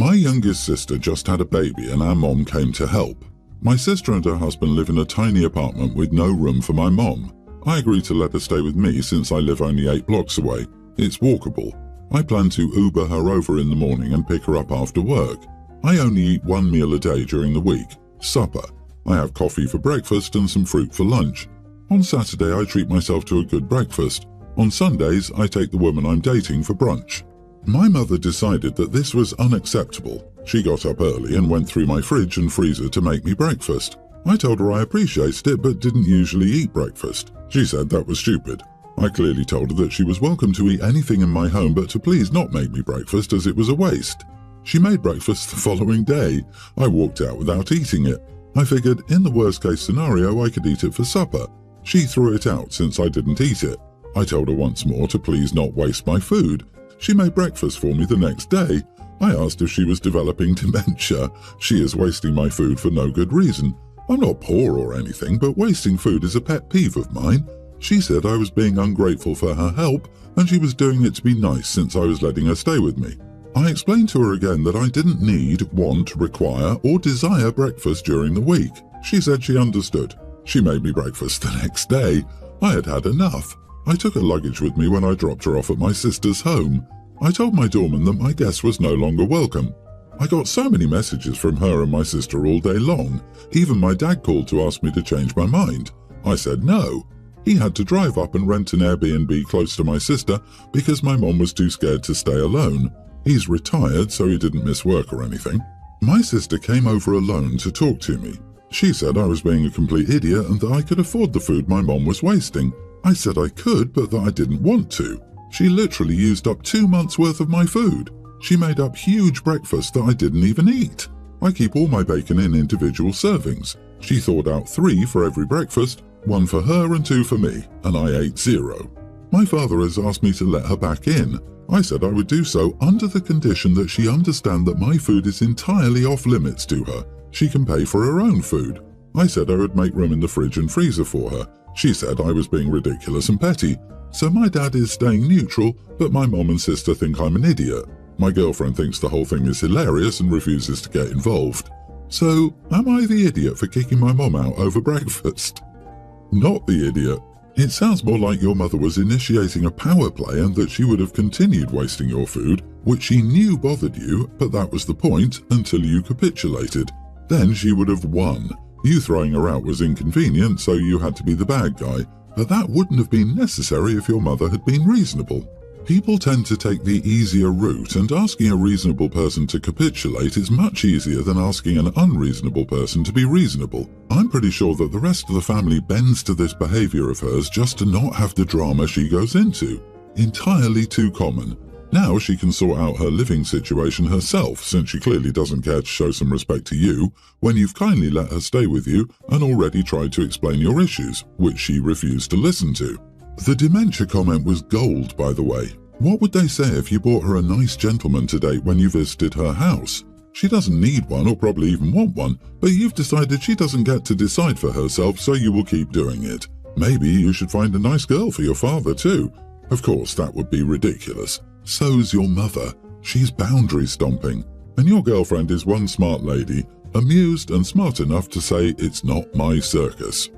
My youngest sister just had a baby and our mom came to help. My sister and her husband live in a tiny apartment with no room for my mom. I agreed to let her stay with me since I live only 8 blocks away. It's walkable. I plan to Uber her over in the morning and pick her up after work. I only eat 1 meal a day during the week, supper. I have coffee for breakfast and some fruit for lunch. On Saturday I treat myself to a good breakfast. On Sundays I take the woman I'm dating for brunch. My mother decided that this was unacceptable. She got up early and went through my fridge and freezer to make me breakfast. I told her I appreciated it but didn't usually eat breakfast. She said that was stupid. I clearly told her that she was welcome to eat anything in my home but to please not make me breakfast as it was a waste. She made breakfast the following day. I walked out without eating it. I figured in the worst case scenario I could eat it for supper. She threw it out since I didn't eat it. I told her once more to please not waste my food. She made breakfast for me the next day. I asked if she was developing dementia. She is wasting my food for no good reason. I'm not poor or anything, but wasting food is a pet peeve of mine. She said I was being ungrateful for her help, and she was doing it to be nice since I was letting her stay with me. I explained to her again that I didn't need, want, require, or desire breakfast during the week. She said she understood. She made me breakfast the next day. I had had enough. I took her luggage with me when I dropped her off at my sister's home. I told my doorman that my guest was no longer welcome. I got so many messages from her and my sister all day long. Even my dad called to ask me to change my mind. I said no. He had to drive up and rent an Airbnb close to my sister because my mom was too scared to stay alone. He's retired, so he didn't miss work or anything. My sister came over alone to talk to me. She said I was being a complete idiot and that I could afford the food my mom was wasting. I said I could, but that I didn't want to. She literally used up 2 months' worth of my food. She made up huge breakfasts that I didn't even eat. I keep all my bacon in individual servings. She thawed out 3 for every breakfast, 1 for her and 2 for me, and I ate 0. My father has asked me to let her back in. I said I would do so under the condition that she understand that my food is entirely off limits to her. She can pay for her own food. I said I would make room in the fridge and freezer for her. She said I was being ridiculous and petty. So my dad is staying neutral, but my mom and sister think I'm an idiot. My girlfriend thinks the whole thing is hilarious and refuses to get involved. So, am I the idiot for kicking my mom out over breakfast? Not the idiot. It sounds more like your mother was initiating a power play and that she would have continued wasting your food, which she knew bothered you, but that was the point, until you capitulated. Then she would have won. You throwing her out was inconvenient, so you had to be the bad guy. But that wouldn't have been necessary if your mother had been reasonable. People tend to take the easier route, and asking a reasonable person to capitulate is much easier than asking an unreasonable person to be reasonable. I'm pretty sure that the rest of the family bends to this behavior of hers just to not have the drama she goes into. Entirely too common. Now she can sort out her living situation herself, since she clearly doesn't care to show some respect to you when you've kindly let her stay with you and already tried to explain your issues, which she refused to listen to. The dementia comment was gold, by the way. What would they say if you bought her a nice gentleman to date when you visited her house? She doesn't need one or probably even want one, but you've decided she doesn't get to decide for herself, so you will keep doing it. Maybe you should find a nice girl for your father too. Of course, that would be ridiculous. So's your mother. She's boundary stomping. And your girlfriend is one smart lady, amused and smart enough to say it's not my circus.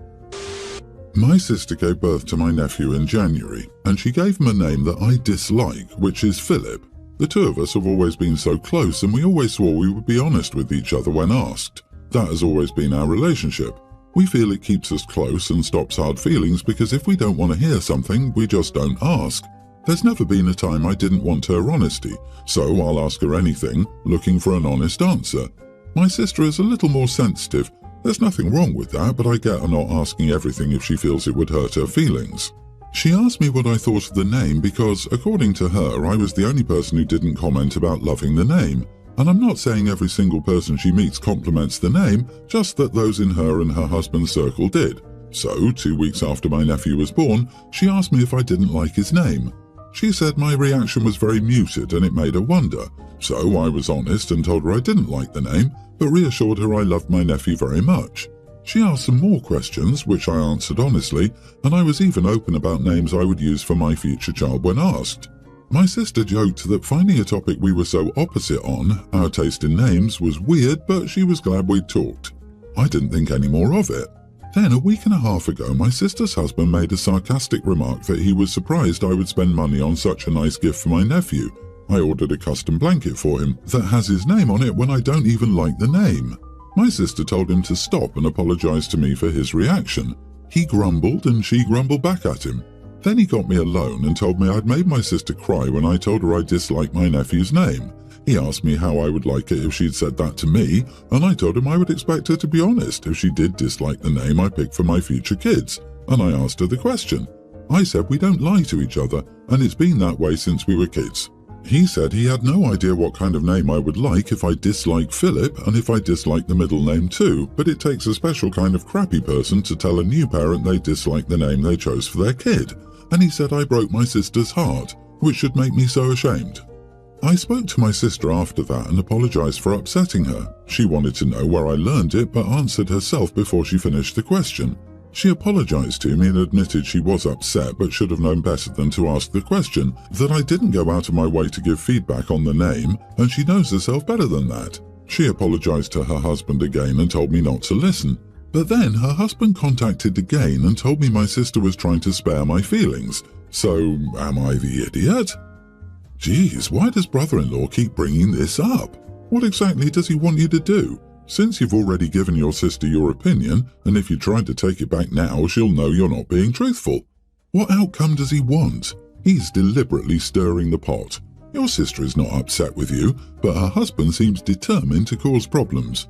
My sister gave birth to my nephew in January, and she gave him a name that I dislike, which is Philip. The two of us have always been so close, and we always swore we would be honest with each other when asked. That has always been our relationship. We feel it keeps us close and stops hard feelings because if we don't want to hear something, we just don't ask. There's never been a time I didn't want her honesty, so I'll ask her anything, looking for an honest answer. My sister is a little more sensitive. There's nothing wrong with that, but I get her not asking everything if she feels it would hurt her feelings. She asked me what I thought of the name because, according to her, I was the only person who didn't comment about loving the name. And I'm not saying every single person she meets compliments the name, just that those in her and her husband's circle did. So, 2 weeks after my nephew was born, she asked me if I didn't like his name. She said my reaction was very muted and it made her wonder. So I was honest and told her I didn't like the name, but reassured her I loved my nephew very much. She asked some more questions, which I answered honestly, and I was even open about names I would use for my future child when asked. My sister joked that finding a topic we were so opposite on, our taste in names, was weird, but she was glad we'd talked. I didn't think any more of it. Then, a week and a half ago, my sister's husband made a sarcastic remark that he was surprised I would spend money on such a nice gift for my nephew. I ordered a custom blanket for him that has his name on it when I don't even like the name. My sister told him to stop and apologize to me for his reaction. He grumbled and she grumbled back at him. Then he got me alone and told me I'd made my sister cry when I told her I disliked my nephew's name. He asked me how I would like it if she'd said that to me, and I told him I would expect her to be honest if she did dislike the name I picked for my future kids, and I asked her the question. I said we don't lie to each other, and it's been that way since we were kids. He said he had no idea what kind of name I would like if I disliked Philip and if I disliked the middle name too, but it takes a special kind of crappy person to tell a new parent they dislike the name they chose for their kid, and he said I broke my sister's heart, which should make me so ashamed. I spoke to my sister after that and apologized for upsetting her. She wanted to know where I learned it but answered herself before she finished the question. She apologized to me and admitted she was upset but should have known better than to ask the question, that I didn't go out of my way to give feedback on the name, and she knows herself better than that. She apologized to her husband again and told me not to listen. But then her husband contacted again and told me my sister was trying to spare my feelings. So, am I the idiot? Geez, why does brother-in-law keep bringing this up? What exactly does he want you to do? Since you've already given your sister your opinion, and if you try to take it back now, she'll know you're not being truthful. What outcome does he want? He's deliberately stirring the pot. Your sister is not upset with you, but her husband seems determined to cause problems.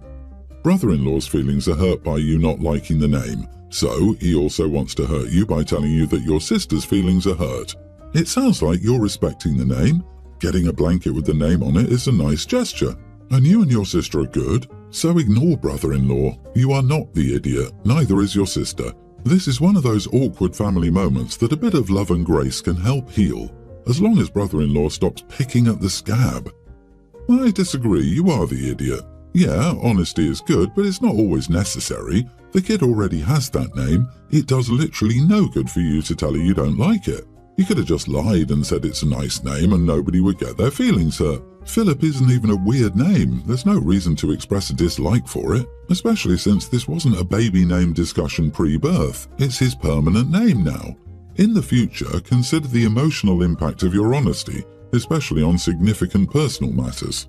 Brother-in-law's feelings are hurt by you not liking the name, so he also wants to hurt you by telling you that your sister's feelings are hurt. It sounds like you're respecting the name. Getting a blanket with the name on it is a nice gesture. And you and your sister are good, so ignore brother-in-law. You are not the idiot, neither is your sister. This is one of those awkward family moments that a bit of love and grace can help heal, as long as brother-in-law stops picking at the scab. I disagree, you are the idiot. Yeah, honesty is good, but it's not always necessary. The kid already has that name. It does literally no good for you to tell her you don't like it. You could have just lied and said it's a nice name and nobody would get their feelings hurt. Philip isn't even a weird name. There's no reason to express a dislike for it, especially since this wasn't a baby name discussion pre-birth. It's his permanent name now. In the future, consider the emotional impact of your honesty, especially on significant personal matters.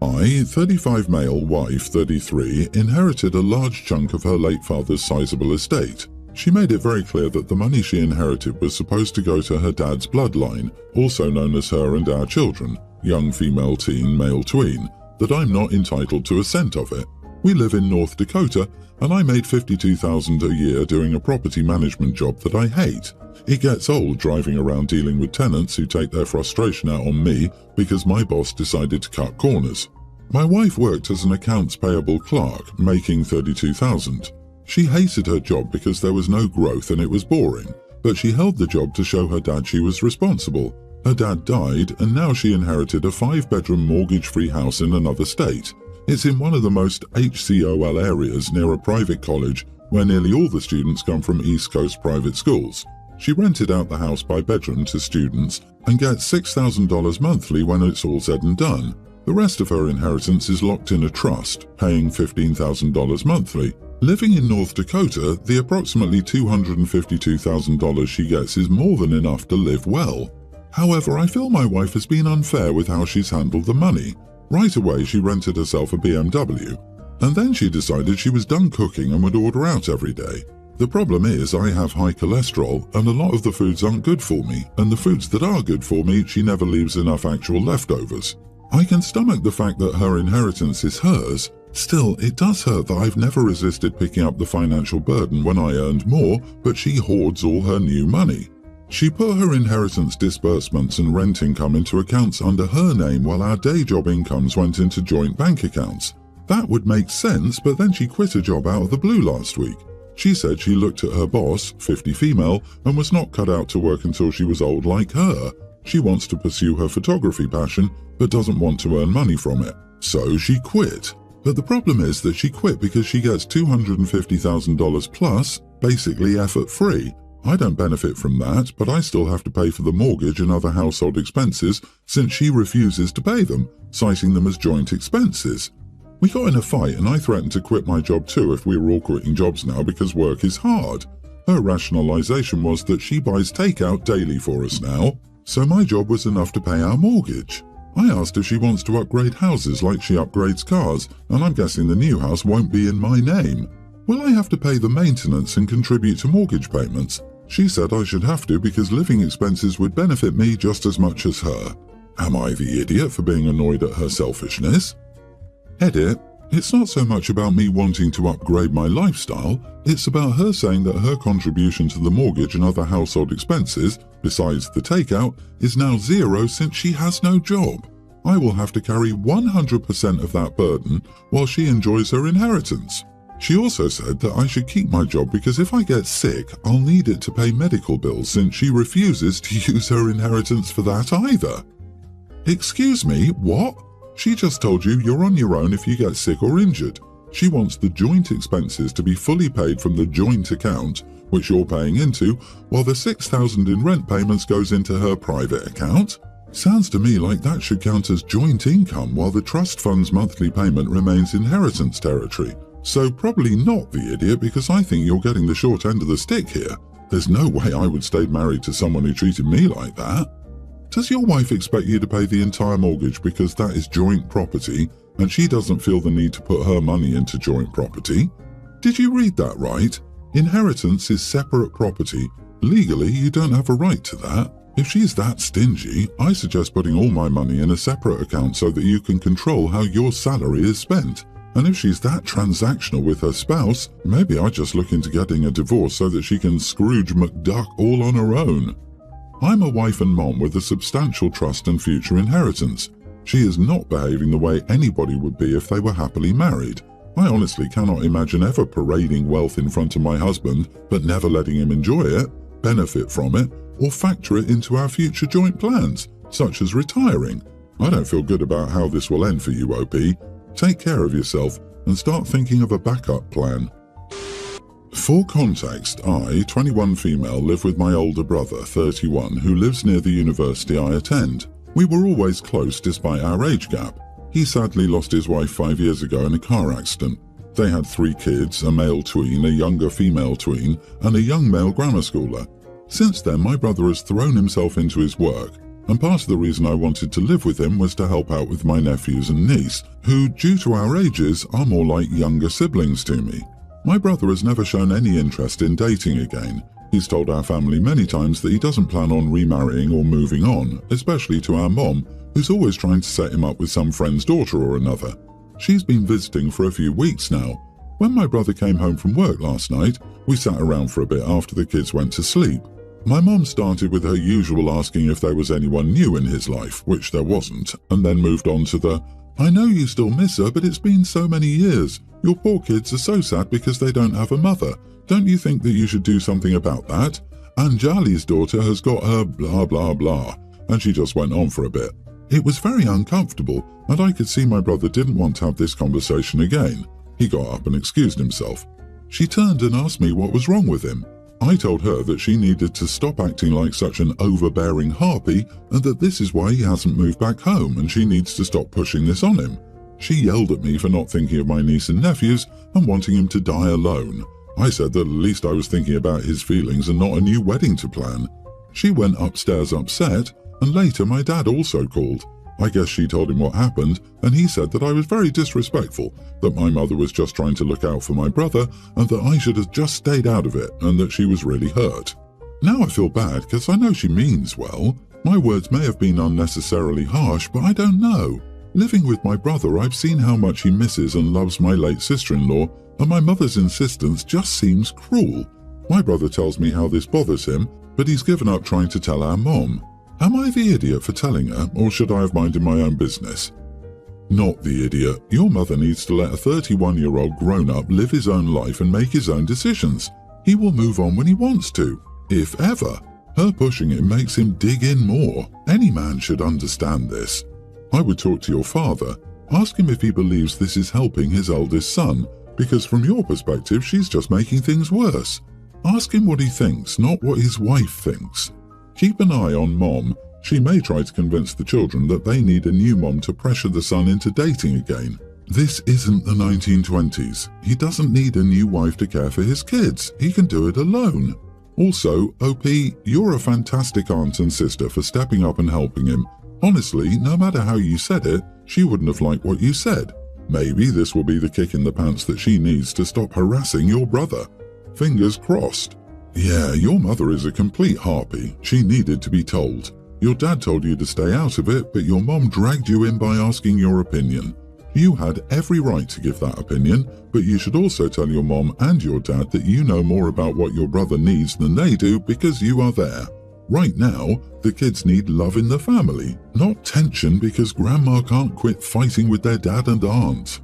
I, 35 male, wife, 33, inherited a large chunk of her late father's sizable estate. She made it very clear that the money she inherited was supposed to go to her dad's bloodline, also known as her and our children, young female teen, male tween, that I'm not entitled to a cent of it. We live in North Dakota, and I made $52,000 a year doing a property management job that I hate. It gets old driving around dealing with tenants who take their frustration out on me because my boss decided to cut corners. My wife worked as an accounts payable clerk, making $32,000. She hated her job because there was no growth and it was boring, but she held the job to show her dad she was responsible. Her dad died, and now she inherited a 5-bedroom mortgage-free house in another state. It's in one of the most HCOL areas near a private college where nearly all the students come from East Coast private schools. She rented out the house by bedroom to students and gets $6,000 monthly when it's all said and done. The rest of her inheritance is locked in a trust, paying $15,000 monthly. Living in North Dakota, the approximately $252,000 she gets is more than enough to live well. However, I feel my wife has been unfair with how she's handled the money. Right away, she rented herself a BMW, and then she decided she was done cooking and would order out every day. The problem is I have high cholesterol, and a lot of the foods aren't good for me, and the foods that are good for me, she never leaves enough actual leftovers. I can stomach the fact that her inheritance is hers. Still, it does hurt that I've never resisted picking up the financial burden when I earned more, but she hoards all her new money. She put her inheritance disbursements and rent income into accounts under her name while our day job incomes went into joint bank accounts. That would make sense, but then she quit a job out of the blue last week. She said she looked at her boss, 50 female, and was not cut out to work until she was old like her. She wants to pursue her photography passion, but doesn't want to earn money from it. So she quit. But the problem is that she quit because she gets $250,000 plus, basically effort-free. I don't benefit from that, but I still have to pay for the mortgage and other household expenses since she refuses to pay them, citing them as joint expenses. We got in a fight and I threatened to quit my job too if we were all quitting jobs now because work is hard. Her rationalization was that she buys takeout daily for us now, so my job was enough to pay our mortgage. I asked if she wants to upgrade houses like she upgrades cars, and I'm guessing the new house won't be in my name. Will I have to pay the maintenance and contribute to mortgage payments? She said I should have to because living expenses would benefit me just as much as her. Am I the idiot for being annoyed at her selfishness? Edit. It's not so much about me wanting to upgrade my lifestyle, it's about her saying that her contribution to the mortgage and other household expenses, besides the takeout, is now zero since she has no job. I will have to carry 100% of that burden while she enjoys her inheritance. She also said that I should keep my job because if I get sick, I'll need it to pay medical bills since she refuses to use her inheritance for that either. Excuse me, what? She just told you you're on your own if you get sick or injured. She wants the joint expenses to be fully paid from the joint account, which you're paying into, while the $6,000 in rent payments goes into her private account. Sounds to me like that should count as joint income while the trust fund's monthly payment remains inheritance territory. So probably not the idiot because I think you're getting the short end of the stick here. There's no way I would stay married to someone who treated me like that. Does your wife expect you to pay the entire mortgage because that is joint property and she doesn't feel the need to put her money into joint property? Did you read that right? Inheritance is separate property. Legally, you don't have a right to that. If she's that stingy, I suggest putting all my money in a separate account so that you can control how your salary is spent. And if she's that transactional with her spouse, maybe I just look into getting a divorce so that she can Scrooge McDuck all on her own. I'm a wife and mom with a substantial trust and future inheritance. She is not behaving the way anybody would be if they were happily married. I honestly cannot imagine ever parading wealth in front of my husband, but never letting him enjoy it, benefit from it, or factor it into our future joint plans, such as retiring. I don't feel good about how this will end for you, OP. Take care of yourself and start thinking of a backup plan. For context, I, 21 female, live with my older brother, 31, who lives near the university I attend. We were always close despite our age gap. He sadly lost his wife 5 years ago in a car accident. They had 3 kids, a male tween, a younger female tween, and a young male grammar schooler. Since then, my brother has thrown himself into his work, and part of the reason I wanted to live with him was to help out with my nephews and niece, who, due to our ages, are more like younger siblings to me. My brother has never shown any interest in dating again. He's told our family many times that he doesn't plan on remarrying or moving on, especially to our mom, who's always trying to set him up with some friend's daughter or another. She's been visiting for a few weeks now. When my brother came home from work last night, we sat around for a bit after the kids went to sleep. My mom started with her usual asking if there was anyone new in his life, which there wasn't, and then moved on to the, "I know you still miss her, but it's been so many years. Your poor kids are so sad because they don't have a mother. Don't you think that you should do something about that? Anjali's daughter has got her blah blah blah," and she just went on for a bit. It was very uncomfortable, and I could see my brother didn't want to have this conversation again. He got up and excused himself. She turned and asked me what was wrong with him. I told her that she needed to stop acting like such an overbearing harpy and that this is why he hasn't moved back home and she needs to stop pushing this on him. She yelled at me for not thinking of my niece and nephews and wanting him to die alone. I said that at least I was thinking about his feelings and not a new wedding to plan. She went upstairs upset, and later my dad also called. I guess she told him what happened, and he said that I was very disrespectful, that my mother was just trying to look out for my brother, and that I should have just stayed out of it, and that she was really hurt. Now I feel bad because I know she means well. My words may have been unnecessarily harsh, but I don't know. Living with my brother, I've seen how much he misses and loves my late sister-in-law, and my mother's insistence just seems cruel. My brother tells me how this bothers him, but he's given up trying to tell our mom. Am I the idiot for telling her, or should I have minded my own business? Not the idiot. Your mother needs to let a 31-year-old grown-up live his own life and make his own decisions. He will move on when he wants to, if ever. Her pushing him makes him dig in more. Any man should understand this. I would talk to your father. Ask him if he believes this is helping his eldest son, because from your perspective, she's just making things worse. Ask him what he thinks, not what his wife thinks. Keep an eye on Mom. She may try to convince the children that they need a new mom to pressure the son into dating again. This isn't the 1920s. He doesn't need a new wife to care for his kids. He can do it alone. Also, OP, you're a fantastic aunt and sister for stepping up and helping him. Honestly, no matter how you said it, she wouldn't have liked what you said. Maybe this will be the kick in the pants that she needs to stop harassing your brother. Fingers crossed. Yeah, your mother is a complete harpy. She needed to be told. Your dad told you to stay out of it, but your mom dragged you in by asking your opinion. You had every right to give that opinion, but you should also tell your mom and your dad that you know more about what your brother needs than they do because you are there. Right now, the kids need love in the family, not tension because grandma can't quit fighting with their dad and aunt.